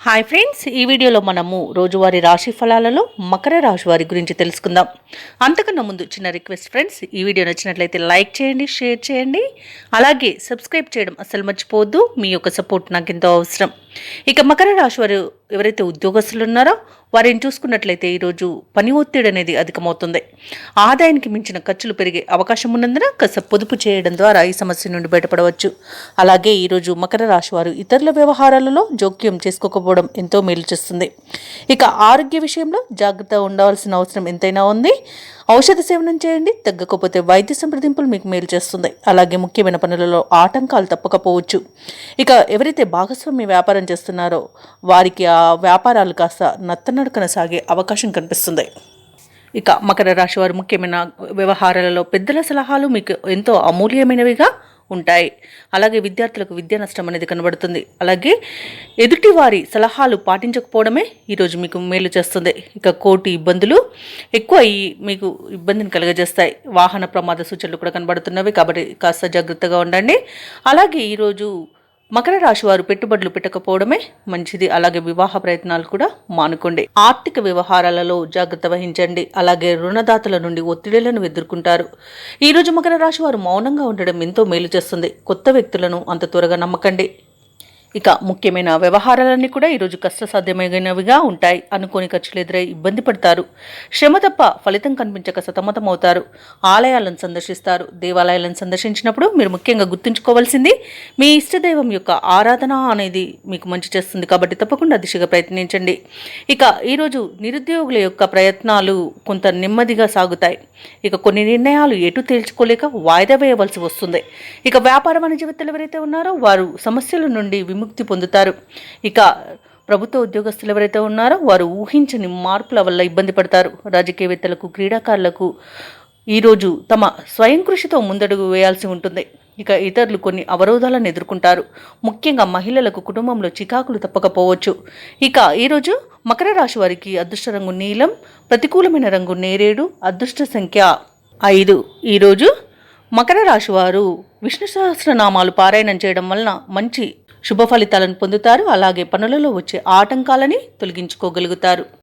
Hi friends, ఈ వీడియోలో మనము రోజువారీ రాశి ఫలాలలో మకర రాశి వారి గురించి తెలుసుకుందాం. అంతకన్నా ముందు చిన్న రిక్వెస్ట్ ఫ్రెండ్స్, ఈ వీడియో నచ్చినట్లయితే లైక్ చేయండి, షేర్ చేయండి, అలాగే సబ్స్క్రైబ్ చేయడం అస్సలు మర్చిపోవద్దు. మీ యొక్క సపోర్ట్ నాకు ఎంతో అవసరం. ఇక మకర రాశి వారు ఎవరైతే ఉద్యోగస్తులు ఉన్నారో వారిని చూసుకున్నట్లయితే ఈరోజు పని ఒత్తిడి అనేది అధికమవుతుంది. ఆదాయానికి మించిన ఖర్చులు పెరిగే అవకాశం ఉన్నందున కాస్త పొదుపు చేయడం ద్వారా ఈ సమస్య నుండి బయటపడవచ్చు. అలాగే ఈరోజు మకర రాశి వారు ఇతరుల వ్యవహారాలలో జోక్యం చేసుకోకపోవడం ఎంతో మేలు చేస్తుంది. ఇక ఆరోగ్య విషయంలో జాగ్రత్త ఉండవలసిన అవసరం ఎంతైనా ఉంది. ఔషధ సేవనం చేయండి, తగ్గకపోతే వైద్య సంప్రదింపులు మీకు మేలు చేస్తుంది. అలాగే ముఖ్యమైన పనులలో ఆటంకాలు తప్పకపోవచ్చు. ఇక ఎవరైతే భాగస్వామ్య వ్యాపారం చేస్తున్నారో వారికి ఆ వ్యాపారాలు కాస్త నత్తనడకన సాగే అవకాశం కనిపిస్తుంది. ఇక మకర రాశి వారు ముఖ్యమైన వ్యవహారాలలో పెద్దల సలహాలు మీకు ఎంతో అమూల్యమైనవిగా ఉంటాయి. అలాగే విద్యార్థులకు విద్యా నష్టం అనేది కనబడుతుంది. అలాగే ఎదుటి వారి సలహాలు పాటించకపోవడమే ఈరోజు మీకు మేలు చేస్తుంది. ఇక కోర్టు ఇబ్బందులు ఎక్కువ మీకు ఇబ్బందిని కలుగజేస్తాయి. వాహన ప్రమాద సూచనలు కూడా కనబడుతున్నవి, కాబట్టి కాస్త జాగ్రత్తగా ఉండండి. అలాగే ఈరోజు మకర రాశి వారు పెట్టుబడులు పెట్టకపోవడమే మంచిది. అలాగే వివాహ ప్రయత్నాలు కూడా మానుకోండి. ఆర్థిక వ్యవహారాలలో జాగ్రత్త వహించండి. అలాగే రుణదాతల నుండి ఒత్తిడిలను ఎదుర్కొంటారు. ఈరోజు మకర రాశి వారు మౌనంగా ఉండడం ఎంతో మేలు చేస్తుంది. కొత్త వ్యక్తులను అంత త్వరగా నమ్మకండి. ఇక ముఖ్యమైన వ్యవహారాలన్నీ కూడా ఈరోజు కష్టసాధ్యమైనవిగా ఉంటాయి. అనుకోని ఖర్చులు ఎదురై ఇబ్బంది పడతారు. శ్రమ తప్ప ఫలితం కనిపించక సతమతమవుతారు. ఆలయాలను సందర్శిస్తారు. దేవాలయాలను సందర్శించినప్పుడు మీరు ముఖ్యంగా గుర్తుంచుకోవాల్సింది మీ ఇష్టదైవం యొక్క ఆరాధన అనేది మీకు మంచి చేస్తుంది. కాబట్టి తప్పకుండా దిశగా ప్రయత్నించండి. ఇక ఈరోజు నిరుద్యోగుల యొక్క ప్రయత్నాలు కొంత నెమ్మదిగా సాగుతాయి. ఇక కొన్ని నిర్ణయాలు ఎటు తేల్చుకోలేక వాయిదా వేయవలసి వస్తుంది. ఇక వ్యాపార వాణిజ్యవేత్తలు ఎవరైతే ఉన్నారో వారు సమస్యల నుండి విముక్తి పొందుతారు. ఇక ప్రభుత్వ ఉద్యోగస్తులు ఎవరైతే ఉన్నారో వారు ఊహించని మార్పుల వల్ల ఇబ్బంది పడతారు. రాజకీయవేత్తలకు, క్రీడాకారులకు ఈరోజు తమ స్వయం కృషితో ముందడుగు వేయాల్సి ఉంటుంది. ఇక ఇతరులు కొన్ని అవరోధాలను ఎదుర్కొంటారు. ముఖ్యంగా మహిళలకు కుటుంబంలో చికాకులు తప్పకపోవచ్చు. ఇక ఈరోజు మకర రాశి వారికి అదృష్ట రంగు నీలం, ప్రతికూలమైన రంగు నేరేడు, అదృష్ట సంఖ్య 5. ఈరోజు మకర రాశి వారు విష్ణు సహస్రనామాలు పారాయణం చేయడం వలన మంచి శుభ ఫలితాలను పొందుతారు. అలాగే పనులలో వచ్చే ఆటంకాలని తొలగించుకోగలుగుతారు.